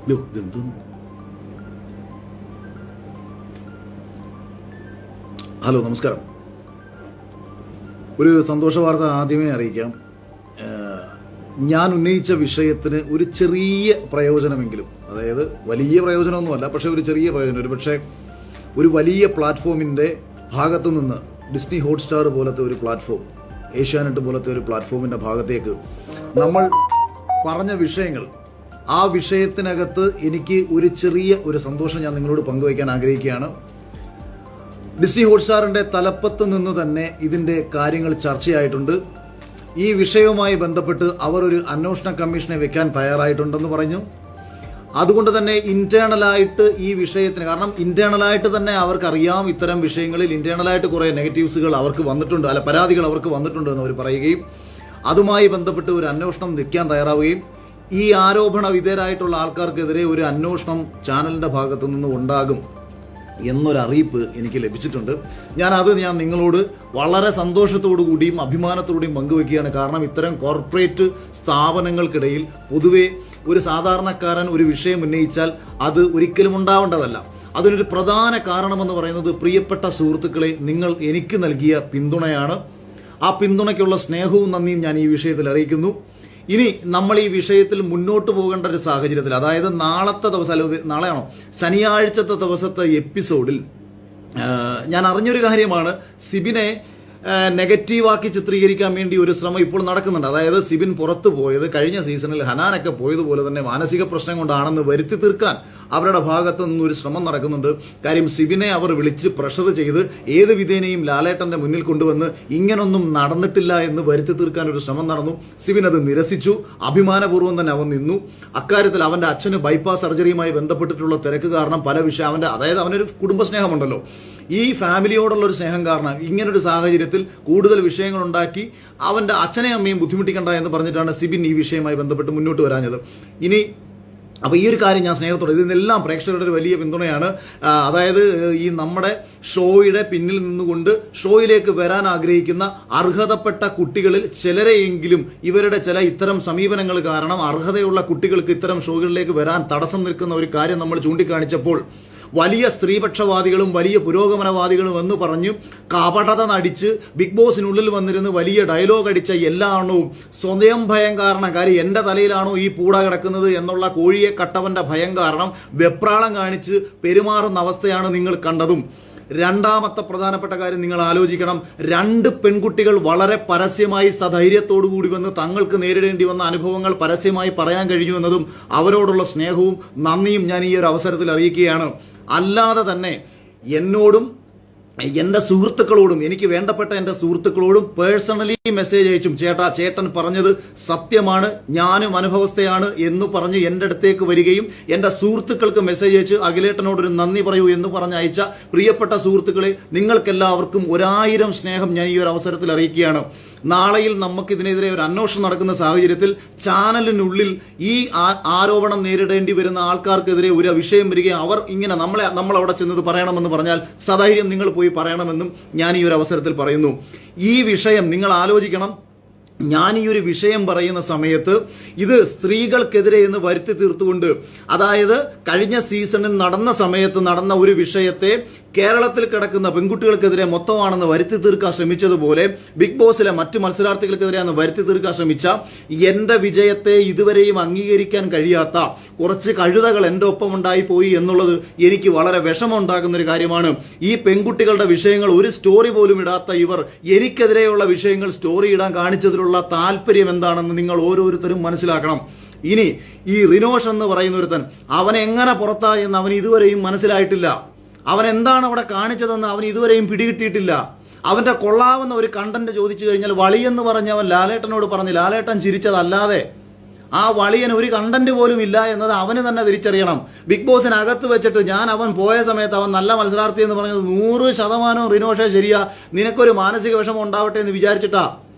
Hello, നമസ്കാരം. ഒരു സന്തോഷ വാർത്ത ആദ്യമേ അറിയിക്കാം. ഞാൻ ഉന്നയിച്ച വിഷയത്തിന് ഒരു ചെറിയ പ്രയോജനമെങ്കിലും, അതായത് വലിയ പ്രയോജനമൊന്നുമല്ല, പക്ഷേ ഒരു ചെറിയ പ്രയോജനം, ഒരു പക്ഷേ ഒരു വലിയ പ്ലാറ്റ്ഫോമിൻ്റെ ഭാഗത്തു നിന്ന് ഡിസ്നി ഹോട്ട്സ്റ്റാർ പോലത്തെ ഒരു പ്ലാറ്റ്ഫോം, ഏഷ്യാനെറ്റ് പോലത്തെ ഒരു പ്ലാറ്റ്ഫോമിൻ്റെ ഭാഗത്തേക്ക് നമ്മൾ പറഞ്ഞ വിഷയങ്ങൾ, ആ വിഷയത്തിനകത്ത് എനിക്ക് ഒരു ചെറിയ ഒരു സന്തോഷം ഞാൻ നിങ്ങളോട് പങ്കുവയ്ക്കാൻ ആഗ്രഹിക്കുകയാണ്. ഡിസ്നി ഹോട്ട്സ്റ്റാറിൻ്റെ തലപ്പത്ത് നിന്ന് തന്നെ ഇതിൻ്റെ കാര്യങ്ങൾ ചർച്ചയായിട്ടുണ്ട്. ഈ വിഷയവുമായി ബന്ധപ്പെട്ട് അവർ ഒരു അന്വേഷണ കമ്മീഷനെ വെക്കാൻ തയ്യാറായിട്ടുണ്ടെന്ന് പറഞ്ഞു. അതുകൊണ്ട് തന്നെ ഇന്റേണലായിട്ട് ഈ വിഷയത്തിന്, കാരണം ഇന്റേണലായിട്ട് തന്നെ അവർക്കറിയാം ഇത്തരം വിഷയങ്ങളിൽ ഇന്റേണലായിട്ട് കുറേ നെഗറ്റീവ്സുകൾ അവർക്ക് വന്നിട്ടുണ്ട്, പരാതികൾ അവർക്ക് വന്നിട്ടുണ്ട് എന്ന് അവർ പറയുകയും അതുമായി ബന്ധപ്പെട്ട് ഒരു അന്വേഷണം വെക്കാൻ തയ്യാറാവുകയും ഈ ആരോപണ വിധേയരായിട്ടുള്ള ആൾക്കാർക്കെതിരെ ഒരു അന്വേഷണം ചാനലിൻ്റെ ഭാഗത്തു നിന്ന് ഉണ്ടാകും എന്നൊരറിയിപ്പ് എനിക്ക് ലഭിച്ചിട്ടുണ്ട്. ഞാൻ നിങ്ങളോട് വളരെ സന്തോഷത്തോടു കൂടിയും അഭിമാനത്തോടെയും പങ്കുവെക്കുകയാണ്. കാരണം ഇത്തരം കോർപ്പറേറ്റ് സ്ഥാപനങ്ങൾക്കിടയിൽ പൊതുവെ ഒരു സാധാരണക്കാരൻ ഒരു വിഷയം ഉന്നയിച്ചാൽ അത് ഒരിക്കലും ഉണ്ടാവേണ്ടതല്ല. അതിനൊരു പ്രധാന കാരണമെന്ന് പറയുന്നത് പ്രിയപ്പെട്ട സുഹൃത്തുക്കളെ, നിങ്ങൾ എനിക്ക് നൽകിയ പിന്തുണയാണ്. ആ പിന്തുണയ്ക്കുള്ള സ്നേഹവും നന്ദിയും ഞാൻ ഈ വിഷയത്തിൽ അറിയിക്കുന്നു. ഇനി നമ്മൾ ഈ വിഷയത്തിൽ മുന്നോട്ട് പോകേണ്ട ഒരു സാഹചര്യത്തിൽ, അതായത് നാളത്തെ ദിവസം, അല്ലെങ്കിൽ നാളെയാണോ, ശനിയാഴ്ചത്തെ ദിവസത്തെ എപ്പിസോഡിൽ ഞാൻ അറിഞ്ഞൊരു കാര്യമാണ്, സിബിനെ നെഗറ്റീവാക്കി ചിത്രീകരിക്കാൻ വേണ്ടി ഒരു ശ്രമം ഇപ്പോൾ നടക്കുന്നുണ്ട്. അതായത് സിബിൻ പുറത്തു പോയത് കഴിഞ്ഞ സീസണിൽ ഹനാനൊക്കെ പോയതുപോലെ തന്നെ മാനസിക പ്രശ്നം കൊണ്ടാണെന്ന് വരുത്തി തീർക്കാൻ അവരുടെ ഭാഗത്തു നിന്നൊരു ശ്രമം നടക്കുന്നുണ്ട്. കാര്യം സിബിനെ അവർ വിളിച്ച് പ്രഷർ ചെയ്ത് ഏത് വിധേനയും ലാലേട്ടന്റെ മുന്നിൽ കൊണ്ടുവന്ന് ഇങ്ങനൊന്നും നടന്നിട്ടില്ല എന്ന് വരുത്തി തീർക്കാൻ ഒരു ശ്രമം നടന്നു. സിബിൻ അത് നിരസിച്ചു. അഭിമാനപൂർവ്വം തന്നെ അവൻ നിന്നു. അക്കാര്യത്തിൽ അവന്റെ അച്ഛന് ബൈപ്പാസ് സർജറിയുമായി ബന്ധപ്പെട്ടിട്ടുള്ള തിരക്ക് കാരണം പല വിഷയം അതായത് അവനൊരു കുടുംബസ്നേഹമുണ്ടല്ലോ, ഈ ഫാമിലിയോടുള്ള ഒരു സ്നേഹം കാരണം ഇങ്ങനൊരു സാഹചര്യത്തിൽ കൂടുതൽ വിഷയങ്ങൾ ഉണ്ടാക്കി അവന്റെ അച്ഛനെയും അമ്മയും ബുദ്ധിമുട്ടിക്കണ്ട എന്ന് പറഞ്ഞിട്ടാണ് സിബിൻ ഈ വിഷയവുമായി ബന്ധപ്പെട്ട് മുന്നോട്ട് വരാഞ്ഞത്. അപ്പോൾ ഈ ഒരു കാര്യം ഞാൻ സ്നേഹത്തോടെ, ഇതിനെല്ലാം പ്രേക്ഷകരുടെ ഒരു വലിയ പിന്തുണയാണ്. അതായത് ഈ നമ്മുടെ ഷോയുടെ പിന്നിൽ നിന്നുകൊണ്ട് ഷോയിലേക്ക് വരാൻ ആഗ്രഹിക്കുന്ന അർഹതപ്പെട്ട കുട്ടികളിൽ ചിലരെയെങ്കിലും ഇവരുടെ ചില ഇത്തരം സമീപനങ്ങൾ കാരണം അർഹതയുള്ള കുട്ടികൾക്ക് ഇത്തരം ഷോകളിലേക്ക് വരാൻ തടസ്സം നിൽക്കുന്ന ഒരു കാര്യം നമ്മൾ ചൂണ്ടിക്കാണിച്ചപ്പോൾ വലിയ സ്ത്രീപക്ഷവാദികളും വലിയ പുരോഗമനവാദികളും എന്ന് പറഞ്ഞു കപടത നടിച്ച് ബിഗ് ബോസിനുള്ളിൽ വന്നിരുന്ന് വലിയ ഡയലോഗ് അടിച്ച എല്ലാ എണ്ണവും സ്വയം ഭയം കാരണം, കാര്യം എൻ്റെ തലയിലാണോ ഈ പൂട കിടക്കുന്നത് എന്നുള്ള കോഴിയെ കട്ടവന്റെ ഭയം കാരണം വെപ്രാളം കാണിച്ച് പെരുമാറുന്ന അവസ്ഥയാണ് നിങ്ങൾ കണ്ടതും. രണ്ടാമത്തെ പ്രധാനപ്പെട്ട കാര്യം നിങ്ങൾ ആലോചിക്കണം, 2 പെൺകുട്ടികൾ വളരെ പരസ്യമായി സധൈര്യത്തോടു കൂടി വന്ന് തങ്ങൾക്ക് നേരിടേണ്ടി വന്ന അനുഭവങ്ങൾ പരസ്യമായി പറയാൻ കഴിഞ്ഞു എന്നതും അവരോടുള്ള സ്നേഹവും നന്ദിയും ഞാൻ ഈ ഒരു അവസരത്തിൽ അറിയിക്കുകയാണ്. അല്ലാതെ തന്നെ എന്നോടും എൻ്റെ സുഹൃത്തുക്കളോടും, എനിക്ക് വേണ്ടപ്പെട്ട എൻ്റെ സുഹൃത്തുക്കളോടും പേഴ്സണലി മെസ്സേജ് അയച്ചും ചേട്ടൻ പറഞ്ഞത് സത്യമാണ്, ഞാനും അനുഭവസ്ഥയാണ് എന്ന് പറഞ്ഞ് എൻ്റെ അടുത്തേക്ക് വരികയും എൻ്റെ സുഹൃത്തുക്കൾക്ക് മെസ്സേജ് അയച്ച് അഖിലേട്ടനോടൊരു നന്ദി പറയൂ എന്ന് പറഞ്ഞ് അയച്ച പ്രിയപ്പെട്ട സുഹൃത്തുക്കളെ, നിങ്ങൾക്കെല്ലാവർക്കും 1000 സ്നേഹം ഞാൻ ഈ ഒരു അവസരത്തിൽ അറിയിക്കുകയാണ്. നാളെയിൽ നമുക്കിതിനെതിരെ ഒരു അന്വേഷണം നടക്കുന്ന സാഹചര്യത്തിൽ ചാനലിനുള്ളിൽ ഈ ആരോപണം നേരിടേണ്ടി വരുന്ന ആൾക്കാർക്കെതിരെ ഒരു വിഷയം വരികയും അവർ ഇങ്ങനെ നമ്മൾ അവിടെ ചെന്നത് പറയണമെന്ന് പറഞ്ഞാൽ സധൈര്യം നിങ്ങൾ പോയി പറയണമെന്നും ഞാൻ ഈ ഒരു അവസരത്തിൽ പറയുന്നു. ഈ വിഷയം നിങ്ങൾ ആലോചിക്കണം. ഞാൻ ഈ ഒരു വിഷയം പറയുന്ന സമയത്ത് ഇത് സ്ത്രീകൾക്കെതിരെ എന്ന് വരുത്തി തീർത്തുകൊണ്ട്, അതായത് കഴിഞ്ഞ സീസണിൽ നടന്ന സമയത്ത് നടന്ന ഒരു വിഷയത്തെ കേരളത്തിൽ കിടക്കുന്ന പെൺകുട്ടികൾക്കെതിരെ മൊത്തമാണെന്ന് വരുത്തി തീർക്കാൻ ശ്രമിച്ചതുപോലെ ബിഗ് ബോസിലെ മറ്റ് മത്സരാർത്ഥികൾക്കെതിരെയാണ് വരുത്തി തീർക്കാൻ ശ്രമിച്ച എന്റെ വിജയത്തെ ഇതുവരെയും അംഗീകരിക്കാൻ കഴിയാത്ത കുറച്ച് കഴുതകൾ എൻ്റെ ഒപ്പം ഉണ്ടായി പോയി എന്നുള്ളത് എനിക്ക് വളരെ വിഷമമുണ്ടാക്കുന്ന ഒരു കാര്യമാണ്. ഈ പെൺകുട്ടികളുടെ വിഷയങ്ങൾ ഒരു സ്റ്റോറി പോലും ഇടാത്ത ഇവർ എനിക്കെതിരെയുള്ള വിഷയങ്ങൾ സ്റ്റോറി ഇടാൻ കാണിച്ചതിലുള്ള താല്പര്യം എന്താണെന്ന് നിങ്ങൾ ഓരോരുത്തരും മനസ്സിലാക്കണം. ഇനി ഈ റിനോഷ് എന്ന് പറയുന്ന ഒരുത്തൻ, അവൻ എങ്ങനെ പുറത്തായെന്ന് അവൻ ഇതുവരെയും മനസ്സിലായിട്ടില്ല. അവൻ എന്താണ് അവിടെ കാണിച്ചതെന്ന് അവൻ ഇതുവരെയും പിടികിട്ടിയിട്ടില്ല. അവന്റെ കൊള്ളാവുന്ന ഒരു കണ്ടന്റ് ചോദിച്ചു കഴിഞ്ഞാൽ വളിയെന്ന് പറഞ്ഞവൻ ലാലേട്ടനോട് പറഞ്ഞ് ലാലേട്ടൻ ചിരിച്ചതല്ലാതെ ആ വളിയന് ഒരു കണ്ടന്റ് പോലും ഇല്ല എന്നത് അവന് തന്നെ തിരിച്ചറിയണം. ബിഗ് ബോസിനകത്ത് വെച്ചിട്ട് അവൻ പോയ സമയത്ത് അവൻ നല്ല മത്സരാർത്ഥി എന്ന് പറഞ്ഞത് 100% റിനോഷേ ശരിയാ, നിനക്കൊരു മാനസിക വിഷമം ഉണ്ടാവട്ടെ എന്ന് വിചാരിച്ചിട്ടാ,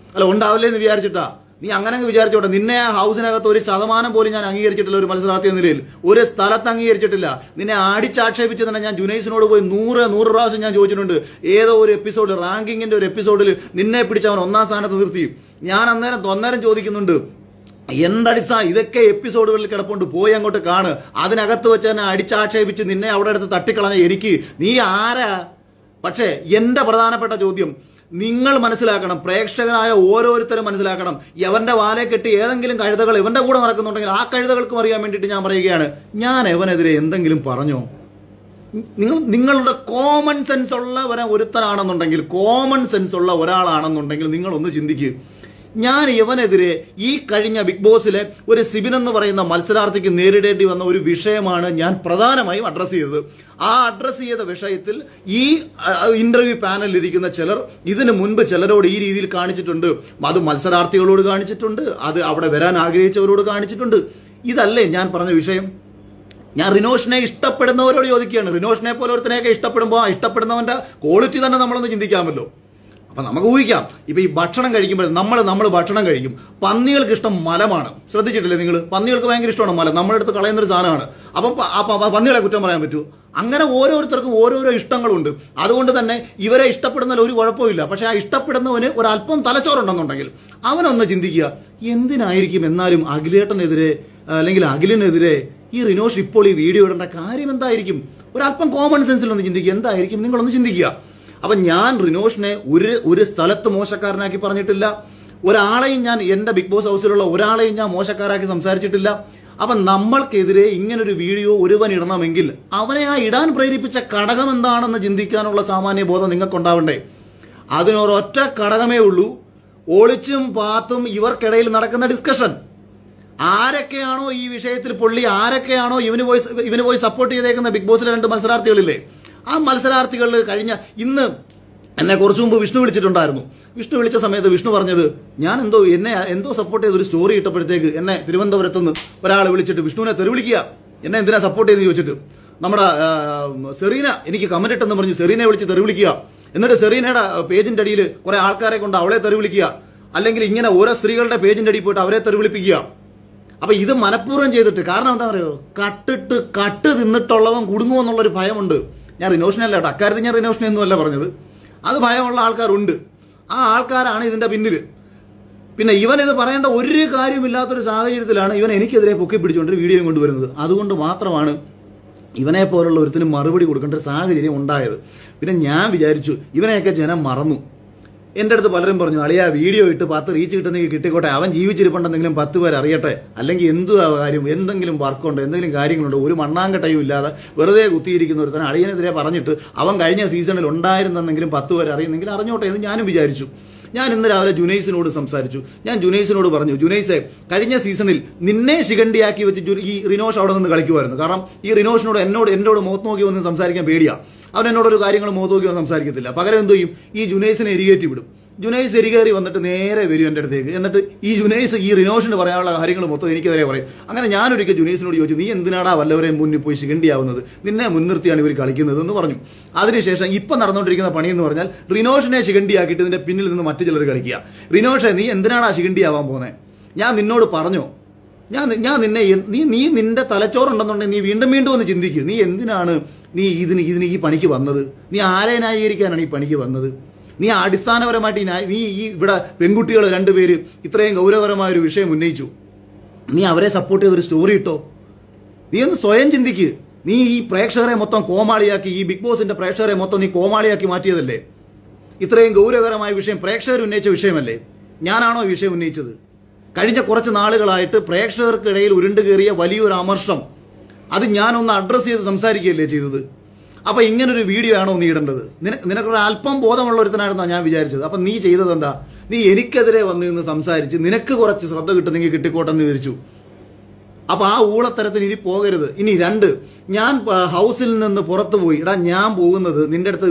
ഉണ്ടാവില്ലേ എന്ന് വിചാരിച്ചിട്ടാ. നീ അങ്ങനെ വിചാരിച്ചോട്ടെ. നിന്നെ ആ ഹൗസിനകത്ത് 1% പോലും ഞാൻ അംഗീകരിച്ചിട്ടില്ല. ഒരു മത്സരാർത്ഥി എന്ന നിലയിൽ ഒരു സ്ഥലത്ത് അംഗീകരിച്ചിട്ടില്ല. നിന്നെ അടിച്ചാക്ഷേപിച്ച് തന്നെ ഞാൻ ജുനൈസിനോട് പോയി 100 പ്രാവശ്യം ഞാൻ ചോദിച്ചിട്ടുണ്ട്. ഏതോ ഒരു എപ്പിസോഡ്, റാങ്കിങ്ങിന്റെ ഒരു എപ്പിസോഡിൽ നിന്നെ പിടിച്ച് അവൻ 1ാം സ്ഥാനത്ത് നിർത്തി. ഞാൻ അന്നേരം ചോദിക്കുന്നുണ്ട്, ഇതൊക്കെ എപ്പിസോഡുകളിൽ കിടപ്പുണ്ട്, പോയി അങ്ങോട്ട് കാണ്. അതിനകത്ത് വെച്ച് തന്നെ അടിച്ചാക്ഷേപിച്ച് നിന്നെ അവിടെ അടുത്ത് തട്ടിക്കളഞ്ഞ എനിക്ക് നീ ആരാ? പക്ഷേ എന്റെ പ്രധാനപ്പെട്ട ചോദ്യം നിങ്ങൾ മനസ്സിലാക്കണം, പ്രേക്ഷകനായ ഓരോരുത്തരും മനസ്സിലാക്കണം. യവന്റെ വാലെ കെട്ടി ഏതെങ്കിലും കഴുതകൾ ഇവന്റെ കൂടെ നടക്കുന്നുണ്ടെങ്കിൽ ആ കഴുതകൾക്കും അറിയാൻ വേണ്ടിയിട്ട് ഞാൻ പറയുകയാണ്, ഞാൻ എവനെതിരെ എന്തെങ്കിലും പറഞ്ഞോ? നിങ്ങളുടെ കോമൺ സെൻസ് ഉള്ള ഒരുത്തനാണെന്നുണ്ടെങ്കിൽ, കോമൺ സെൻസ് ഉള്ള ഒരാളാണെന്നുണ്ടെങ്കിൽ നിങ്ങളൊന്ന് ചിന്തിക്കുക. ഞാൻ ഇവനെതിരെ ഈ കഴിഞ്ഞ ബിഗ് ബോസിലെ ഒരു സിബിൻ എന്ന് പറയുന്ന മത്സരാർത്ഥിക്ക് നേരിടേണ്ടി വന്ന ഒരു വിഷയമാണ് ഞാൻ പ്രധാനമായും അഡ്രസ് ചെയ്തത്. ആ അഡ്രസ് ചെയ്ത വിഷയത്തിൽ ഈ ഇന്റർവ്യൂ പാനലിൽ ഇരിക്കുന്ന ചിലർ ഇതിനു മുൻപ് ചിലരോട് ഈ രീതിയിൽ കാണിച്ചിട്ടുണ്ട്. അത് മത്സരാർത്ഥികളോട് കാണിച്ചിട്ടുണ്ട്, അത് അവിടെ വരാൻ ആഗ്രഹിച്ചവരോട് കാണിച്ചിട്ടുണ്ട്. ഇതല്ലേ ഞാൻ പറഞ്ഞ വിഷയം? ഞാൻ റിനോഷിനെ ഇഷ്ടപ്പെടുന്നവരോട് ചോദിക്കുകയാണ്. റിനോഷിനെ പോലെ ഒരുത്തനെയൊക്കെ ഇഷ്ടപ്പെടുമ്പോൾ ആ ഇഷ്ടപ്പെടുന്നവന്റെ ക്വാളിറ്റി തന്നെ നമ്മളൊന്ന് ചിന്തിക്കാമല്ലോ. അപ്പൊ നമുക്ക് ഊഹിക്കാം. ഇപ്പൊ ഈ ഭക്ഷണം കഴിക്കുമ്പോൾ നമ്മൾ ഭക്ഷണം കഴിക്കും. പന്നികൾക്ക് ഇഷ്ടം മലമാണ്, ശ്രദ്ധിച്ചിട്ടില്ലേ നിങ്ങൾ? പന്നികൾക്ക് ഭയങ്കര ഇഷ്ടമാണ് മല, നമ്മുടെ അടുത്ത് കളയുന്നൊരു സാധനമാണ്. അപ്പം പന്നികളെ കുറ്റം പറയാൻ പറ്റൂ? അങ്ങനെ ഓരോരുത്തർക്കും ഓരോരോ ഇഷ്ടങ്ങളുണ്ട്. അതുകൊണ്ട് തന്നെ ഇവരെ ഇഷ്ടപ്പെടുന്നതിൽ ഒരു കുഴപ്പമില്ല. പക്ഷെ ആ ഇഷ്ടപ്പെടുന്നവന് ഒരല്പം തലച്ചോറുണ്ടെന്നുണ്ടെങ്കിൽ അവനൊന്ന് ചിന്തിക്കുക, എന്തിനായിരിക്കും എന്നാലും അഖിലേട്ടനെതിരെ അല്ലെങ്കിൽ അഖിലിനെതിരെ ഈ റിനോഷ് ഇപ്പോൾ ഈ വീഡിയോ ഇടേണ്ട കാര്യം എന്തായിരിക്കും? ഒരല്പം കോമൺ സെൻസിൽ ഒന്ന് ചിന്തിക്കുക, എന്തായിരിക്കും? നിങ്ങളൊന്ന് ചിന്തിക്കുക. അപ്പൊ ഞാൻ റിനോഷിനെ ഒരു സ്ഥലത്ത് മോശക്കാരനാക്കി പറഞ്ഞിട്ടില്ല. ഒരാളെയും ഞാൻ എന്റെ ബിഗ് ബോസ് ഹൗസിലുള്ള ഒരാളെയും ഞാൻ മോശക്കാരാക്കി സംസാരിച്ചിട്ടില്ല. അപ്പൊ നമ്മൾക്കെതിരെ ഇങ്ങനൊരു വീഡിയോ ഒരുവൻ ഇടണമെങ്കിൽ അവനെ ആ ഇടാൻ പ്രേരിപ്പിച്ച ഘടകം എന്താണെന്ന് ചിന്തിക്കാനുള്ള സാമാന്യ ബോധം നിങ്ങൾക്കുണ്ടാവണ്ടേ? അതിനൊരൊറ്റ ഘടകമേ ഉള്ളൂ, ഒളിച്ചും പാത്തും ഇവർക്കിടയിൽ നടക്കുന്ന ഡിസ്കഷൻ. ആരൊക്കെയാണോ ഈ വിഷയത്തിൽ പൊള്ളി, ആരൊക്കെയാണോ ഇവന് പോയി സപ്പോർട്ട് ചെയ്തേക്കുന്ന ബിഗ് ബോസിലെ 2 മത്സരാർത്ഥികളില്ലേ, ആ മത്സരാർത്ഥികളിൽ ഇന്ന് എന്നെ കുറച്ചു മുമ്പ് വിഷ്ണു വിളിച്ചിട്ടുണ്ടായിരുന്നു. വിഷ്ണു വിളിച്ച സമയത്ത് വിഷ്ണു പറഞ്ഞത്, ഞാൻ എന്തോ സപ്പോർട്ട് ചെയ്ത് ഒരു സ്റ്റോറി ഇട്ടപ്പോഴത്തേക്ക് എന്നെ തിരുവനന്തപുരത്ത് നിന്ന് ഒരാൾ വിളിച്ചിട്ട് വിഷ്ണുവിനെ തെരുവിളിക്കുക, എന്നെ എന്തിനാ സപ്പോർട്ട് ചെയ്തെന്ന് ചോദിച്ചിട്ട്. നമ്മുടെ സെറീന എനിക്ക് കമന്റ് ഇട്ടെന്ന് പറഞ്ഞ് സെറീനെ വിളിച്ച് തെരുവിളിക്കുക. എന്നിട്ട് സെറീനയുടെ പേജിന്റെ അടിയിൽ കുറെ ആൾക്കാരെ കൊണ്ട് അവളെ തെരുവിളിക്കുക. അല്ലെങ്കിൽ ഇങ്ങനെ ഓരോ സ്ത്രീകളുടെ പേജിന്റെ അടിയിൽ പോയിട്ട് അവരെ തെരുവിളിപ്പിക്കുക. അപ്പൊ ഇത് മനഃപൂർവ്വം ചെയ്തിട്ട്, കാരണം എന്താ പറയുക, കട്ട് തിന്നിട്ടുള്ളവൻ കുടുങ്ങുമെന്നുള്ളൊരു ഭയമുണ്ട്. ഞാൻ റിനോഷിനല്ല കേട്ടോ, അക്കാര്യത്തിൽ ഞാൻ റിനോഷിനെ ഒന്നുമല്ല പറഞ്ഞത്. അത് ഭയമുള്ള ആൾക്കാരുണ്ട്, ആ ആൾക്കാരാണ് ഇതിന്റെ പിന്നിൽ. പിന്നെ ഇവൻ ഇത് പറയേണ്ട ഒരു കാര്യമില്ലാത്തൊരു സാഹചര്യത്തിലാണ് ഇവൻ എനിക്കെതിരെ പൊക്കി പിടിച്ചുകൊണ്ട് വീഡിയോ കൊണ്ടുവരുന്നത്. അതുകൊണ്ട് മാത്രമാണ് ഇവനെ പോലുള്ള ഒരുത്തിനും മറുപടി കൊടുക്കേണ്ട ഒരു സാഹചര്യം ഉണ്ടായത്. പിന്നെ ഞാൻ വിചാരിച്ചു ഇവനെയൊക്കെ ജനം മറന്നു. എൻ്റെ അടുത്ത് പലരും പറഞ്ഞു, അളിയാ വീഡിയോ ഇട്ട് 10 റീച്ച് കിട്ടുന്നെങ്കിൽ കിട്ടിക്കോട്ടെ, അവൻ ജീവിച്ചിരിപ്പുണ്ടെന്നെങ്കിലും 10 പേർ അറിയട്ടെ, അല്ലെങ്കിൽ എന്തു കാര്യം, എന്തെങ്കിലും വർക്കുണ്ടോ, എന്തെങ്കിലും കാര്യങ്ങളുണ്ടോ, ഒരു മണ്ണാങ്കട്ടയും ഇല്ലാതെ വെറുതെ കുത്തിയിരിക്കുന്ന ഒരുത്തനെ അളിയനെതിരെ പറഞ്ഞിട്ട് അവൻ കഴിഞ്ഞ സീസണിൽ ഉണ്ടായിരുന്നെങ്കിലും 10 പേർ അറിയുന്നെങ്കിൽ അറിഞ്ഞോട്ടെ എന്ന് ഞാനും വിചാരിച്ചു. ഞാൻ ഇന്ന് രാവിലെ ജുനൈസിനോട് സംസാരിച്ചു. ഞാൻ ജുനൈസിനോട് പറഞ്ഞു, ജുനൈസെ, കഴിഞ്ഞ സീസണിൽ നിന്നെ ശിഖണ്ഡിയാക്കി വെച്ച് ഈ റിനോഷ് അവിടെ നിന്ന് കളിക്കുമായിരുന്നു. കാരണം ഈ റിനോഷിനോട് എന്നോട് മുഖത്ത് നോക്കി വന്ന് സംസാരിക്കാൻ പേടിയാ. അവൻ എന്നോടൊരു കാര്യങ്ങൾ മുഖത്ത് നോക്കി വന്ന് സംസാരിക്കത്തില്ല. പകരം എന്ത് ചെയ്യും, ഈ ജുനൈസിനെ എരികേറ്റി വിടും. ജുനൈസ് എരികേറി വന്നിട്ട് നേരെ വരും എൻ്റെ അടുത്തേക്ക്. എന്നിട്ട് ഈ ജുനൈസ് ഈ റിനോഷിന് പറയാനുള്ള കാര്യങ്ങൾ മൊത്തം എനിക്കെതിരെ പറയും. അങ്ങനെ ഞാനൊരിക്കൽ ജുനൈസിനോട് ചോദിച്ചു, നീ എന്തിനാടാ വല്ലവരെയും മുന്നിൽ പോയി ശിഖണ്ഡിയാവുന്നത്, നിന്നെ മുൻനിർത്തിയാണ് ഇവർ കളിക്കുന്നത് എന്ന് പറഞ്ഞു. അതിനുശേഷം ഇപ്പം നടന്നുകൊണ്ടിരിക്കുന്ന പണി എന്ന് പറഞ്ഞാൽ റിനോഷിനെ ശിഖണ്ഡിയാക്കിയിട്ട് ഇതിന്റെ പിന്നിൽ നിന്ന് മറ്റു ചിലർ കളിക്കുക. റിനോഷെ, നീ എന്തിനാടാ ശിഖണ്ഡിയാവാൻ പോകുന്നത്? ഞാൻ നിന്നോട് പറഞ്ഞോ, ഞാൻ നിന്നെ നീ നിന്റെ തലച്ചോറുണ്ടെന്നുണ്ടെങ്കിൽ നീ വീണ്ടും ഒന്ന് ചിന്തിക്കുക. നീ എന്തിനാണ് ഇതിന് ഈ പണിക്ക് വന്നത്? നീ ആരെ ന്യായീകരിക്കാനാണ് ഈ പണിക്ക് വന്നത്? നീ അടിസ്ഥാനപരമായിട്ട് നീ ഇവിടെ പെൺകുട്ടികൾ 2 പേര് ഇത്രയും ഗൗരവകരമായ ഒരു വിഷയം ഉന്നയിച്ചു, നീ അവരെ സപ്പോർട്ട് ചെയ്തൊരു സ്റ്റോറി ഇട്ടോ? നീ ഒന്ന് സ്വയം ചിന്തിക്ക്. നീ ഈ പ്രേക്ഷകരെ മൊത്തം കോമാളിയാക്കി, ഈ ബിഗ് ബോസിന്റെ പ്രേക്ഷകരെ മൊത്തം നീ കോമാളിയാക്കി മാറ്റിയതല്ലേ? ഇത്രയും ഗൗരവകരമായ വിഷയം പ്രേക്ഷകർ ഉന്നയിച്ച വിഷയമല്ലേ? ഞാനാണോ ഈ വിഷയം ഉന്നയിച്ചത്? കഴിഞ്ഞ കുറച്ച് നാളുകളായിട്ട് പ്രേക്ഷകർക്കിടയിൽ ഉരുണ്ടു കയറിയ വലിയൊരു അമർഷം, അത് ഞാനൊന്ന് അഡ്രസ്സ് ചെയ്ത് സംസാരിക്കുകയല്ലേ ചെയ്തത്. അപ്പൊ ഇങ്ങനൊരു വീഡിയോ ആണോ നീ ഇടേണ്ടത്? നിനക്കൊരു അല്പം ബോധമുള്ള ഒരുത്തനായിരുന്നാണ് ഞാൻ വിചാരിച്ചത്. അപ്പൊ നീ ചെയ്തത് എന്താ? നീ എനിക്കെതിരെ വന്ന് നിന്ന് സംസാരിച്ച് നിനക്ക് കുറച്ച് ശ്രദ്ധ കിട്ടുന്നെങ്കിൽ കിട്ടിക്കോട്ടെന്ന് വിചാരിച്ചു. അപ്പൊ ആ ഊളത്തരത്തിന് ഇനി പോകരുത്. ഇനി 2, ഞാൻ ഹൗസിൽ നിന്ന് പുറത്തു പോയി, ഞാൻ പോകുന്നത് നിന്റെ അടുത്ത്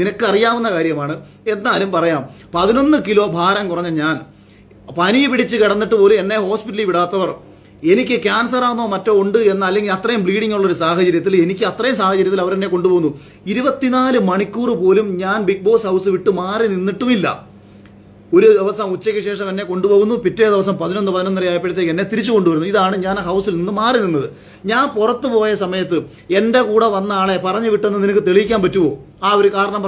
നിനക്കറിയാവുന്ന കാര്യമാണ്, എന്നാലും പറയാം. 11 കിലോ ഭാരം കുറഞ്ഞ ഞാൻ, പനി പിടിച്ച് കിടന്നിട്ട് പോലും എന്നെ ഹോസ്പിറ്റലിൽ വിടാത്തവർ, എനിക്ക് ക്യാൻസർ ആണോ മറ്റോ ഉണ്ട് എന്ന്, അല്ലെങ്കിൽ അത്രയും ബ്ലീഡിംഗ് ഉള്ള ഒരു സാഹചര്യത്തിൽ, എനിക്ക് അത്രയും സാഹചര്യത്തിൽ അവരെന്നെ കൊണ്ടുപോകുന്നു. 24 മണിക്കൂർ പോലും ഞാൻ ബിഗ് ബോസ് ഹൗസ് വിട്ട് മാറി നിന്നിട്ടുമില്ല. ഒരു ദിവസം ഉച്ചയ്ക്ക് ശേഷം എന്നെ കൊണ്ടുപോകുന്നു, പിറ്റേ ദിവസം 11-11:30 ആയപ്പോഴത്തേക്ക് എന്നെ തിരിച്ചു കൊണ്ടുവരുന്നു. ഇതാണ് ഞാൻ ഹൗസിൽ നിന്ന് മാറി നിന്നത്. ഞാൻ പുറത്തു പോയ സമയത്ത് എൻ്റെ കൂടെ വന്ന ആളെ പറഞ്ഞു വിട്ടെന്ന് നിനക്ക് തെളിയിക്കാൻ പറ്റുമോ? ആ ഒരു കാരണം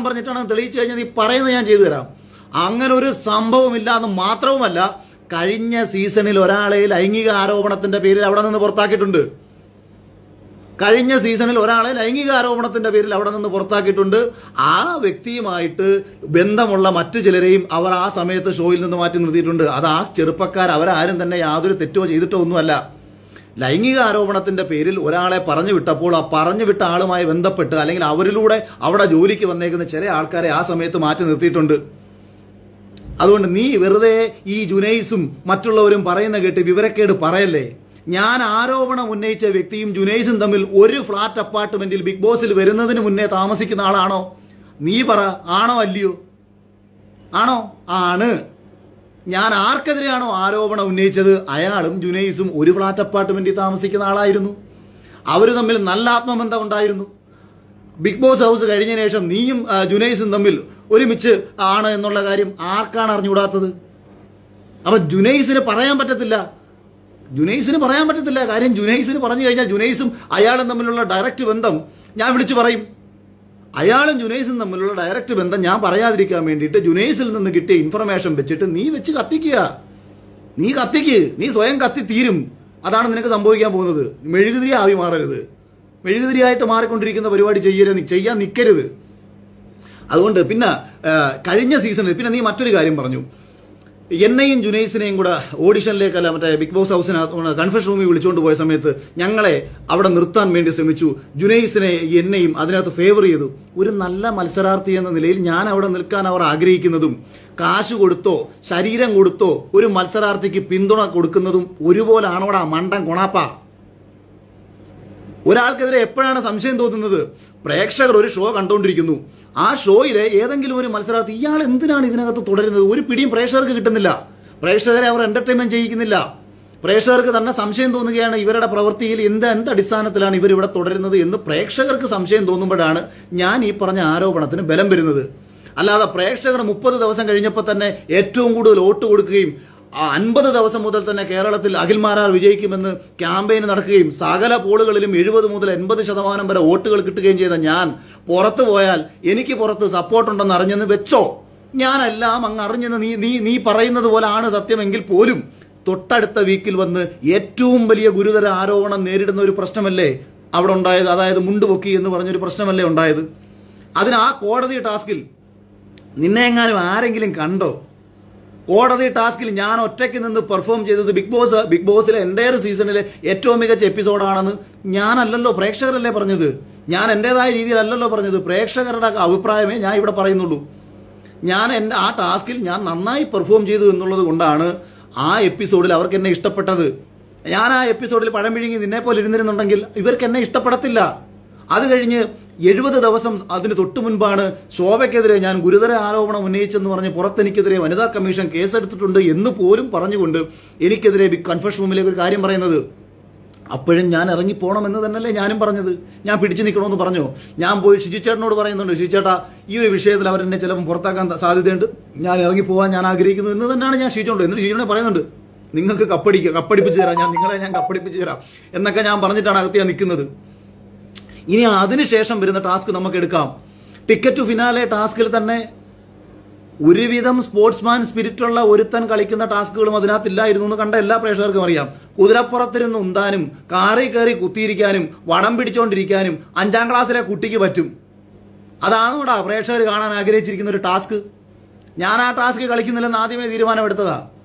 പറഞ്ഞിട്ടാണെന്ന് തെളിയിച്ചു കഴിഞ്ഞാൽ നീ പറയുന്നത് ഞാൻ ചെയ്തു തരാം. അങ്ങനെ ഒരു സംഭവമില്ല എന്ന് മാത്രവുമല്ല, കഴിഞ്ഞ സീസണിൽ ഒരാളെ ലൈംഗിക ആരോപണത്തിന്റെ പേരിൽ അവിടെ നിന്ന് പുറത്താക്കിയിട്ടുണ്ട്. കഴിഞ്ഞ സീസണിൽ ഒരാളെ ലൈംഗിക ആരോപണത്തിന്റെ പേരിൽ അവിടെ നിന്ന് പുറത്താക്കിയിട്ടുണ്ട്. ആ വ്യക്തിയുമായിട്ട് ബന്ധമുള്ള മറ്റു ചിലരെയും അവർ ആ സമയത്ത് ഷോയിൽ നിന്ന് മാറ്റി നിർത്തിയിട്ടുണ്ട്. അത് ആ ചെറുപ്പക്കാർ അവരാരും തന്നെ യാതൊരു തെറ്റോ ചെയ്തിട്ടോ ഒന്നുമല്ല. ലൈംഗിക ആരോപണത്തിന്റെ പേരിൽ ഒരാളെ പറഞ്ഞു വിട്ടപ്പോൾ ആ പറഞ്ഞു വിട്ട ആളുമായി ബന്ധപ്പെട്ട് അല്ലെങ്കിൽ അവരിലൂടെ അവിടെ ജോലിക്ക് വന്നേക്കുന്ന ചില ആൾക്കാരെ ആ സമയത്ത് മാറ്റി നിർത്തിയിട്ടുണ്ട്. അതുകൊണ്ട് നീ വെറുതെ ഈ ജുനൈസും മറ്റുള്ളവരും പറയുന്ന കേട്ട് വിവരക്കേട് പറയല്ലേ. ഞാൻ ആരോപണം ഉന്നയിച്ച വ്യക്തിയും ജുനൈസും തമ്മിൽ ഒരു ഫ്ലാറ്റ് അപ്പാർട്ട്മെന്റിൽ ബിഗ് ബോസിൽ വരുന്നതിന് മുന്നേ താമസിക്കുന്ന ആളാണോ? നീ പറ, ആണോ അല്ലയോ? ആണോ? ആണ്. ഞാൻ ആർക്കെതിരെയാണോ ആരോപണം ഉന്നയിച്ചത് അയാളും ജുനൈസും ഒരു ഫ്ലാറ്റ് അപ്പാർട്ട്മെന്റിൽ താമസിക്കുന്ന ആളായിരുന്നു. അവർ തമ്മിൽ നല്ല ആത്മബന്ധം ഉണ്ടായിരുന്നു. ബിഗ് ബോസ് ഹൗസ് കഴിഞ്ഞതിന് ശേഷം നീയും ജുനൈസും തമ്മിൽ ഒരുമിച്ച് ആണ് എന്നുള്ള കാര്യം ആർക്കാണ് അറിഞ്ഞുകൂടാത്തത്? അപ്പൊ ജുനൈസിന് പറയാൻ പറ്റത്തില്ല. കാര്യം ജുനൈസിന് പറഞ്ഞു കഴിഞ്ഞാൽ ജുനൈസും അയാളും തമ്മിലുള്ള ഡയറക്റ്റ് ബന്ധം ഞാൻ വിളിച്ചു പറയും. അയാളും ജുനൈസും തമ്മിലുള്ള ഡയറക്റ്റ് ബന്ധം ഞാൻ പറയാതിരിക്കാൻ വേണ്ടിയിട്ട് ജുനൈസിൽ നിന്ന് കിട്ടിയ ഇൻഫർമേഷൻ വെച്ചിട്ട് നീ വെച്ച് കത്തിക്കുക. നീ സ്വയം കത്തി തീരും. അതാണ് നിനക്ക് സംഭവിക്കാൻ പോകുന്നത്. മെഴുകുതിരി ആവി മാറരുത്. മെഴുകുതിരിയായിട്ട് മാറിക്കൊണ്ടിരിക്കുന്ന പരിപാടി ചെയ്യാൻ നിൽക്കരുത്. അതുകൊണ്ട് പിന്നെ കഴിഞ്ഞ സീസണിൽ പിന്നെ നീ മറ്റൊരു കാര്യം പറഞ്ഞു. എന്നെയും ജുനൈസിനെയും കൂടെ ഓഡിഷനിലേക്കല്ല മറ്റേ ബിഗ് ബോസ് ഹൗസിനകത്ത് കൺഫെഷൻ റൂമിൽ വിളിച്ചുകൊണ്ട് പോയ സമയത്ത് ഞങ്ങളെ അവിടെ നിർത്താൻ വേണ്ടി ശ്രമിച്ചു. ജുനൈസിനെ എന്നെയും അതിനകത്ത് ഫേവർ ചെയ്തു. ഒരു നല്ല മത്സരാർത്ഥി എന്ന നിലയിൽ ഞാൻ അവിടെ നിൽക്കാൻ അവർ ആഗ്രഹിക്കുന്നതും കാശ് കൊടുത്തോ ശരീരം കൊടുത്തോ ഒരു മത്സരാർത്ഥിക്ക് പിന്തുണ കൊടുക്കുന്നതും ഒരുപോലാണോടാ മണ്ടൻ കൊണാപ്പ? ഒരാൾക്കെതിരെ എപ്പോഴാണ് സംശയം തോന്നുന്നത്? പ്രേക്ഷകർ ഒരു ഷോ കണ്ടുകൊണ്ടിരിക്കുന്നു. ആ ഷോയിലെ ഏതെങ്കിലും ഒരു മത്സരാർത്ഥി ഇയാൾ എന്തിനാണ് ഇതിനകത്ത് തുടരുന്നത്? ഒരു പിടിയും പ്രേക്ഷകർക്ക് കിട്ടുന്നില്ല. പ്രേക്ഷകരെ അവർ എന്റർടൈൻമെന്റ് ചെയ്യിക്കുന്നില്ല. പ്രേക്ഷകർക്ക് തന്നെ സംശയം തോന്നുകയാണ് ഇവരുടെ പ്രവൃത്തിയിൽ എന്ത് അടിസ്ഥാനത്തിലാണ് ഇവരിവിടെ തുടരുന്നത് എന്ന് പ്രേക്ഷകർക്ക് സംശയം തോന്നുമ്പോഴാണ് ഞാൻ ഈ പറഞ്ഞ ആരോപണത്തിന് ബലം വരുന്നത്. അല്ലാതെ പ്രേക്ഷകർ 30 ദിവസം കഴിഞ്ഞപ്പോൾ തന്നെ ഏറ്റവും കൂടുതൽ വോട്ട് കൊടുക്കുകയും 50 ദിവസം മുതൽ തന്നെ കേരളത്തിൽ അഖിൽമാരാർ വിജയിക്കുമെന്ന് ക്യാമ്പയിൻ നടക്കുകയും സകല പോളുകളിലും 70 മുതൽ 80% വരെ വോട്ടുകൾ കിട്ടുകയും ചെയ്ത ഞാൻ പുറത്തു പോയാൽ എനിക്ക് പുറത്ത് സപ്പോർട്ടുണ്ടെന്ന് അറിഞ്ഞെന്ന് വെച്ചോ. ഞാനെല്ലാം അങ്ങ് അറിഞ്ഞെന്ന് നീ പറയുന്നത് പോലെ ആണ് സത്യമെങ്കിൽ പോലും തൊട്ടടുത്ത വീക്കിൽ വന്ന് ഏറ്റവും വലിയ ഗുരുതര ആരോപണം നേരിടുന്ന ഒരു പ്രശ്നമല്ലേ അവിടെ ഉണ്ടായത്? അതായത് മുണ്ടുപൊക്കി എന്ന് പറഞ്ഞൊരു പ്രശ്നമല്ലേ ഉണ്ടായത്? അതിന് ആ കോടതി ടാസ്കിൽ നിന്നെ എങ്ങാനും ആരെങ്കിലും കണ്ടോ? കോടതി ടാസ്കിൽ ഞാൻ ഒറ്റയ്ക്ക് നിന്ന് പെർഫോം ചെയ്തത് ബിഗ് ബോസിലെ എൻ്റയർ സീസണിലെ ഏറ്റവും മികച്ച എപ്പിസോഡാണെന്ന് ഞാനല്ലല്ലോ, പ്രേക്ഷകരല്ലേ പറഞ്ഞത്. ഞാൻ എൻ്റെതായ രീതിയിലല്ലല്ലോ പറഞ്ഞത്. പ്രേക്ഷകരുടെ അഭിപ്രായമേ ഞാൻ ഇവിടെ പറയുന്നുള്ളൂ. ആ ടാസ്കിൽ ഞാൻ നന്നായി പെർഫോം ചെയ്തു എന്നുള്ളത് കൊണ്ടാണ് ആ എപ്പിസോഡിൽ അവർക്ക് എന്നെ ഇഷ്ടപ്പെട്ടത്. ഞാൻ ആ എപ്പിസോഡിൽ പഴം വിഴുങ്ങി നിന്നെ പോലെ ഇരുന്നിരുന്നുണ്ടെങ്കിൽ ഇവർക്ക് എന്നെ ഇഷ്ടപ്പെടത്തില്ല. അത് കഴിഞ്ഞ് 70 ദിവസം അതിന് തൊട്ടു മുൻപാണ് ശോഭയ്ക്കെതിരെ ഞാൻ ഗുരുതര ആരോപണം ഉന്നയിച്ചെന്ന് പറഞ്ഞ് പുറത്തെനിക്കെതിരെ വനിതാ കമ്മീഷൻ കേസെടുത്തിട്ടുണ്ട് എന്ന് പോലും പറഞ്ഞുകൊണ്ട് എനിക്കെതിരെ ബിഗ് കൺഫെഷൻ റൂമിലേക്ക് ഒരു കാര്യം പറയുന്നത്. അപ്പോഴും ഞാൻ ഇറങ്ങിപ്പോണമെന്ന് തന്നെയല്ലേ ഞാനും പറഞ്ഞത്. ഞാൻ പിടിച്ചു നിൽക്കണമെന്ന് പറഞ്ഞു. ഞാൻ പോയി ഷിജിച്ചേട്ടനോട് പറയുന്നുണ്ട്, ഷിജിച്ചേട്ടാ ഈ ഒരു വിഷയത്തിൽ അവരെന്നെ ചിലപ്പോൾ പുറത്താക്കാൻ സാധ്യതയുണ്ട്, ഞാൻ ഇറങ്ങിപ്പോവാൻ ഞാൻ ആഗ്രഹിക്കുന്നു എന്ന് തന്നെയാണ് ഞാൻ ഷിജിച്ചോണ്ട്. എന്നിട്ട് ഷിജിച്ചോനെ പറയുന്നുണ്ട്, നിങ്ങൾക്ക് കപ്പടിപ്പിച്ച് തരാം, ഞാൻ കപ്പടിപ്പിച്ച് തരാം എന്നൊക്കെ ഞാൻ പറഞ്ഞിട്ടാണ് അകത്ത് ഞാൻ നിൽക്കുന്നത്. ഇനി അതിനുശേഷം വരുന്ന ടാസ്ക് നമുക്ക് എടുക്കാം. ടിക്കറ്റ് ടു ഫിനാലെ ടാസ്കിൽ തന്നെ ഒരുവിധം സ്പോർട്സ്മാൻ സ്പിരിറ്റുള്ള ഒരുത്തൻ കളിക്കുന്ന ടാസ്കുകളും അതിനകത്തില്ലായിരുന്നു എന്ന് കണ്ട എല്ലാ പ്രേക്ഷകർക്കും അറിയാം. കുതിരപ്പുറത്തിരുന്ന് ഉന്താനും കാറിൽ കയറി കുത്തിയിരിക്കാനും വടം പിടിച്ചോണ്ടിരിക്കാനും 5ാം ക്ലാസ്സിലെ കുട്ടിക്ക് പറ്റും. അതാണോടാ പ്രേക്ഷകർ കാണാൻ ആഗ്രഹിച്ചിരിക്കുന്ന ഒരു ടാസ്ക്? ഞാൻ ആ ടാസ്ക് കളിക്കുന്നില്ലെന്ന് ആദ്യമേ തീരുമാനമെടുത്തതാ.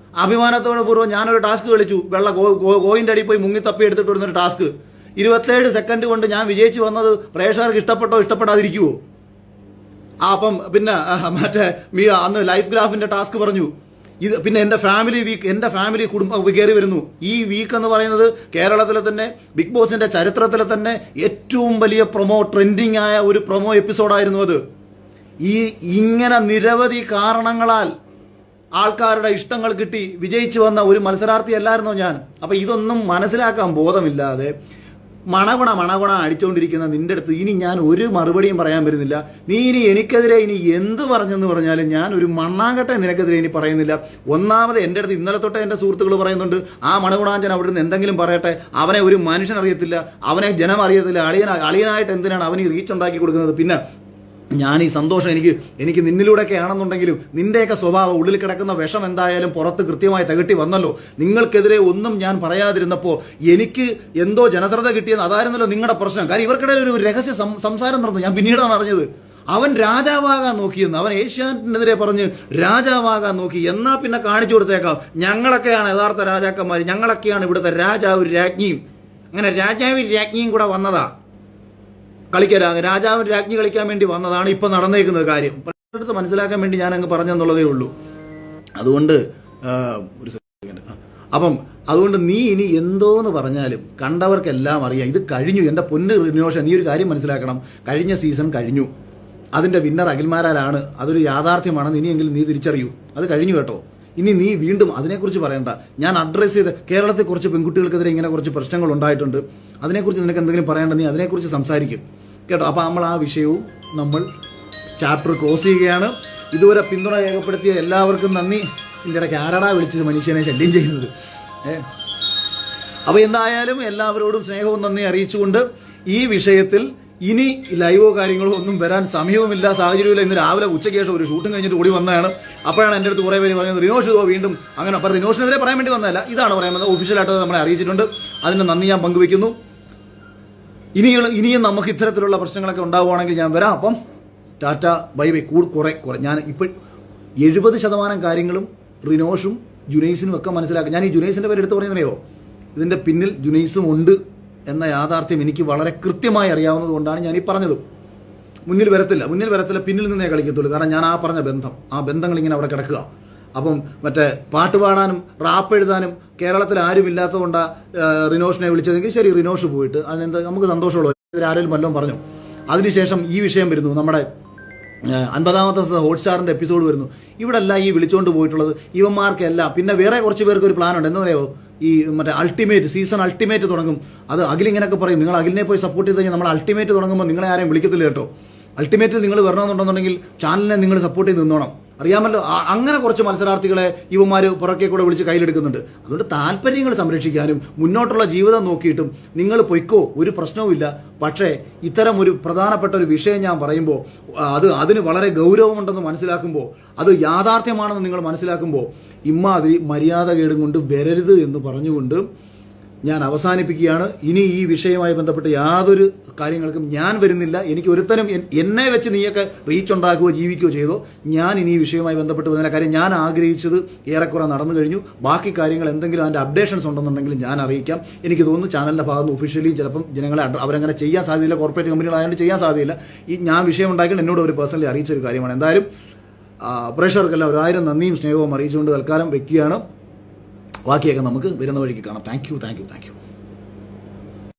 അഭിമാനത്തോടെ പൂർവ്വം ഞാനൊരു ടാസ്ക് കളിച്ചു. കോയിൻ്റെ അടിയിൽ പോയി മുങ്ങി തപ്പി എടുത്തിട്ട് വരുന്നൊരു ടാസ്ക്. 27 സെക്കൻഡ് കൊണ്ട് ഞാൻ വിജയിച്ചു വന്നത് പ്രേക്ഷകർക്ക് ഇഷ്ടപ്പെട്ടോ ഇഷ്ടപ്പെടാതിരിക്കുവോ? അപ്പം പിന്നെ മറ്റേ അന്ന് ലൈഫ് ഗ്രാഫിന്റെ ടാസ്ക് പറഞ്ഞു. ഇത് പിന്നെ എൻ്റെ ഫാമിലി കുടുംബം കയറി വരുന്നു. ഈ വീക്ക് എന്ന് പറയുന്നത് കേരളത്തിലെ തന്നെ ബിഗ് ബോസിന്റെ ചരിത്രത്തിലെ തന്നെ ഏറ്റവും വലിയ ട്രെൻഡിങ് ആയ ഒരു പ്രൊമോ എപ്പിസോഡായിരുന്നു അത്. ഇങ്ങനെ നിരവധി കാരണങ്ങളാൽ ആൾക്കാരുടെ ഇഷ്ടങ്ങൾ കിട്ടി വിജയിച്ചു വന്ന ഒരു മത്സരാർത്ഥി അല്ലായിരുന്നോ ഞാൻ? അപ്പൊ ഇതൊന്നും മനസ്സിലാക്കാൻ ബോധമില്ലാതെ മണകുണ അടിച്ചുകൊണ്ടിരിക്കുന്ന നിന്റെ അടുത്ത് ഇനി ഞാൻ ഒരു മറുപടിയും പറയാൻ വരുന്നില്ല. നീ ഇനി എനിക്കെതിരെ ഇനി എന്ത് പറഞ്ഞെന്ന് പറഞ്ഞാലും ഞാൻ ഒരു മണ്ണാങ്കട്ടെ നിനക്കെതിരെ ഇനി പറയുന്നില്ല. ഒന്നാമത് എൻ്റെ അടുത്ത് ഇന്നലെ തൊട്ട് എൻ്റെ സുഹൃത്തുക്കൾ പറയുന്നുണ്ട്, ആ മണകുണാഞ്ചൻ അവിടെ നിന്ന് എന്തെങ്കിലും പറയട്ടെ, അവനെ ഒരു മനുഷ്യൻ അറിയത്തില്ല, അവനെ ജനം അറിയത്തില്ല, അളിയനായിട്ട് എന്തിനാണ് അവന് റീച്ച് ഉണ്ടാക്കി കൊടുക്കുന്നത്? പിന്നെ ഞാൻ ഈ സന്തോഷം എനിക്ക് നിന്നിലൂടെയൊക്കെ ആണെന്നുണ്ടെങ്കിലും നിന്റെയൊക്കെ സ്വഭാവം, ഉള്ളിൽ കിടക്കുന്ന വിഷം എന്തായാലും പുറത്ത് കൃത്യമായി തകട്ടി വന്നല്ലോ. നിങ്ങൾക്കെതിരെ ഒന്നും ഞാൻ പറയാതിരുന്നപ്പോൾ എനിക്ക് എന്തോ ജനശ്രദ്ധ കിട്ടിയെന്ന് അതായിരുന്നല്ലോ നിങ്ങളുടെ പ്രശ്നം. കാര്യം ഇവർക്കിടയിൽ ഒരു രഹസ്യ സംസാരം നടന്നു. ഞാൻ പിന്നീടാണ് അറിഞ്ഞത്. അവൻ രാജാവാകാൻ നോക്കിയെന്ന്. അവൻ ഏഷ്യാനെതിരെ പറഞ്ഞ് രാജാവാകാൻ നോക്കി. എന്നാ പിന്നെ കാണിച്ചു കൊടുത്തേക്കാം, ഞങ്ങളൊക്കെയാണ് യഥാർത്ഥ രാജാക്കന്മാർ, ഞങ്ങളൊക്കെയാണ് ഇവിടുത്തെ രാജാവും രാജ്ഞിയും. അങ്ങനെ രാജാവും രാജ്ഞിയും കൂടെ വന്നതാ രാജാവും രാജ്ഞി കളിക്കാൻ വേണ്ടി വന്നതാണ് ഇപ്പൊ നടന്നേക്കുന്നത് കാര്യം. അടുത്ത് മനസ്സിലാക്കാൻ വേണ്ടി ഞാൻ അങ്ങ് പറഞ്ഞെന്നുള്ളതേ ഉള്ളൂ. അതുകൊണ്ട് ഒരു സെക്കൻഡ്. അതുകൊണ്ട് നീ ഇനി എന്തോന്ന് പറഞ്ഞാലും കണ്ടവർക്കെല്ലാം അറിയാം, ഇത് കഴിഞ്ഞു. എൻ്റെ പൊന്ന് റിനോഷ, നീ ഒരു കാര്യം മനസ്സിലാക്കണം. കഴിഞ്ഞ സീസൺ കഴിഞ്ഞു. അതിന്റെ വിന്നർ അഖിൽമാരാണ്. അതൊരു യാഥാർത്ഥ്യമാണെന്ന് ഇനിയെങ്കിലും നീ തിരിച്ചറിയൂ. അത് കഴിഞ്ഞു കേട്ടോ. ഇനി നീ വീണ്ടും അതിനെക്കുറിച്ച് പറയണ്ട. ഞാൻ അഡ്രസ്സ് ചെയ്ത് കേരളത്തിൽ കുറച്ച് പെൺകുട്ടികൾക്കെതിരെ ഇങ്ങനെ കുറച്ച് പ്രശ്നങ്ങൾ ഉണ്ടായിട്ടുണ്ട്, അതിനെക്കുറിച്ച് നിനക്ക് എന്തെങ്കിലും പറയേണ്ട, നീ അതിനെക്കുറിച്ച് സംസാരിക്കും കേട്ടോ. അപ്പോൾ നമ്മൾ ആ വിഷയവും നമ്മൾ ചാപ്റ്റർ ക്ലോസ് ചെയ്യുകയാണ്. ഇതുവരെ പിന്തുണ രേഖപ്പെടുത്തിയ എല്ലാവർക്കും നന്ദി. ഇതിൻ്റെ ഇടയ്ക്ക് ആരാടാ വിളിച്ച് മനുഷ്യനെ ശല്യം ചെയ്യുന്നത്? അപ്പോൾ എന്തായാലും എല്ലാവരോടും സ്നേഹവും നന്ദി അറിയിച്ചുകൊണ്ട് ഈ വിഷയത്തിൽ ഇനി ലൈവോ കാര്യങ്ങളോ ഒന്നും വരാൻ സമയവുമില്ല, സാഹചര്യമില്ല. ഇന്ന് രാവിലെ ഉച്ചയ്ക്ക് ശേഷം ഒരു ഷൂട്ടും കഴിഞ്ഞിട്ട് കൂടി വന്നതാണ്. അപ്പോഴാണ് എൻ്റെ അടുത്ത് കുറേ പേര് പറയുന്നത് റിനോഷ് ഇതോ വീണ്ടും അങ്ങനെ. അപ്പോൾ റിനോഷിനെതിരെ പറയാൻ വേണ്ടി വന്നതല്ല, ഇതാണ് പറയാൻ വന്നത്. ഒഫീഷ്യലായിട്ട് നമ്മളെ അറിയിച്ചിട്ടുണ്ട്. അതിൻ്റെ നന്ദി ഞാൻ പങ്കുവെക്കുന്നു. ഇനിയും നമുക്ക് ഇത്തരത്തിലുള്ള പ്രശ്നങ്ങളൊക്കെ ഉണ്ടാവുകയാണെങ്കിൽ ഞാൻ വരാം. അപ്പം ടാറ്റ ബൈ ബൈ. കുറെ ഞാൻ ഇപ്പോൾ 70% കാര്യങ്ങളും റിനോഷും ജുനൈസിനും ഒക്കെ മനസ്സിലാക്കും. ഞാൻ ഈ ജുനൈസിൻ്റെ പേര് എടുത്ത് പറയുന്നതോ, ഇതിൻ്റെ പിന്നിൽ ജുനൈസും ഉണ്ട് എന്ന യാഥാർത്ഥ്യം എനിക്ക് വളരെ കൃത്യമായി അറിയാവുന്നത് കൊണ്ടാണ് ഞാൻ ഈ പറഞ്ഞത്. മുന്നിൽ വരത്തില്ല, പിന്നിൽ നിന്നേ കളിക്കത്തുള്ളൂ. കാരണം ഞാൻ ആ പറഞ്ഞ ബന്ധങ്ങൾ ഇങ്ങനെ അവിടെ കിടക്കുക. അപ്പം മറ്റേ പാട്ട് പാടാനും റാപ്പ് എഴുതാനും കേരളത്തിൽ ആരും ഇല്ലാത്തതുകൊണ്ടാണ് റിനോഷിനെ വിളിച്ചതെങ്കിൽ ശരി, റിനോഷ് പോയിട്ട് അതിനെന്താ നമുക്ക് സന്തോഷമുള്ളൂ. ആരെങ്കിലും വല്ലതും പറഞ്ഞു. അതിനുശേഷം ഈ വിഷയം വരുന്നു, നമ്മുടെ 50ാമത്തെ ഹോട്ട്സ്റ്റാറിൻ്റെ എപ്പിസോഡ് വരുന്നു. ഇവിടെ അല്ല ഈ വിളിച്ചുകൊണ്ട് പോയിട്ടുള്ളത് ഇവന്മാർക്കെല്ലാം. പിന്നെ വേറെ കുറച്ച് പേർക്ക് ഒരു പ്ലാൻ ഉണ്ട്. എന്താ പറയുക, ഈ മറ്റേ സീസൺ അൾട്ടിമേറ്റ് തുടങ്ങും. അത് അഖിലിങ്ങനെയൊക്കെ പറയും, നിങ്ങൾ അഖിലിനെ പോയി സപ്പോർട്ട് ചെയ്ത് കഴിഞ്ഞാൽ നമ്മൾ അൾട്ടിമേറ്റ് തുടങ്ങുമ്പോൾ നിങ്ങളെ ആരെയും വിളിക്കത്തില്ല കേട്ടോ. അൾട്ടിമേറ്റിൽ നിങ്ങൾ വരണമെന്നുണ്ടെന്നുണ്ടെങ്കിൽ ചാനലിനെ നിങ്ങൾ സപ്പോർട്ട് ചെയ്ത് നിന്നോണം. അറിയാമല്ലോ, അങ്ങനെ കുറച്ച് മത്സരാർത്ഥികളെ ഇവന്മാർ പുറകെ കൂടെ വിളിച്ച് കയ്യിലെടുക്കുന്നുണ്ട്. അതുകൊണ്ട് താല്പര്യങ്ങൾ സംരക്ഷിക്കാനും മുന്നോട്ടുള്ള ജീവിതം നോക്കിയിട്ടും നിങ്ങൾ പൊയ്ക്കോ, ഒരു പ്രശ്നവുമില്ല. പക്ഷേ ഇത്തരം ഒരു പ്രധാനപ്പെട്ട ഒരു വിഷയം ഞാൻ പറയുമ്പോൾ അതിന് വളരെ ഗൗരവമുണ്ടെന്ന് മനസ്സിലാക്കുമ്പോൾ, അത് യാഥാർത്ഥ്യമാണെന്ന് നിങ്ങൾ മനസ്സിലാക്കുമ്പോൾ ഇമ്മാതിരി മര്യാദകേടും കൊണ്ട് വരരുത് എന്ന് പറഞ്ഞുകൊണ്ട് ഞാൻ അവസാനിപ്പിക്കുകയാണ്. ഇനി ഈ വിഷയവുമായി ബന്ധപ്പെട്ട് യാതൊരു കാര്യങ്ങൾക്കും ഞാൻ വരുന്നില്ല. എനിക്ക് ഒരുത്തനും എന്നെ വെച്ച് നീയൊക്കെ റീച്ച് ഉണ്ടാക്കുകയോ ജീവിക്കുകയോ ചെയ്തോ, ഞാൻ ഇനി ഈ വിഷയവുമായി ബന്ധപ്പെട്ട് വരുന്നില്ല. കാര്യം ഞാൻ ആഗ്രഹിച്ചത് ഏറെക്കുറെ നടന്നു കഴിഞ്ഞു. ബാക്കി കാര്യങ്ങൾ എന്തെങ്കിലും അതിൻ്റെ അപ്ഡേഷൻസ് ഉണ്ടെന്നുണ്ടെങ്കിൽ ഞാൻ അറിയിക്കാം. എനിക്ക് തോന്നുന്നു ചാനലിൻ്റെ ഭാഗത്ത് ഒഫീഷ്യലി ചിലപ്പം ജനങ്ങളെ അവരങ്ങനെ ചെയ്യാൻ സാധ്യതയില്ല, കോർപ്പറേറ്റ് കമ്പനികളായതുകൊണ്ട് ചെയ്യാൻ സാധ്യതയില്ല. ഈ ഞാൻ വിഷയം ഉണ്ടാക്കിയിട്ട് എന്നോട് ഒരു പേഴ്സണലി അറിയിച്ചൊരു കാര്യമാണ്. എന്തായാലും പ്രേക്ഷകർക്കെല്ലാം 1000 നന്ദിയും സ്നേഹവും അറിയിച്ചുകൊണ്ട് തൽക്കാലം വെക്കുകയാണ്. ബാക്കിയൊക്കെ നമുക്ക് വരുന്ന വഴിക്ക് കാണാം. Thank you.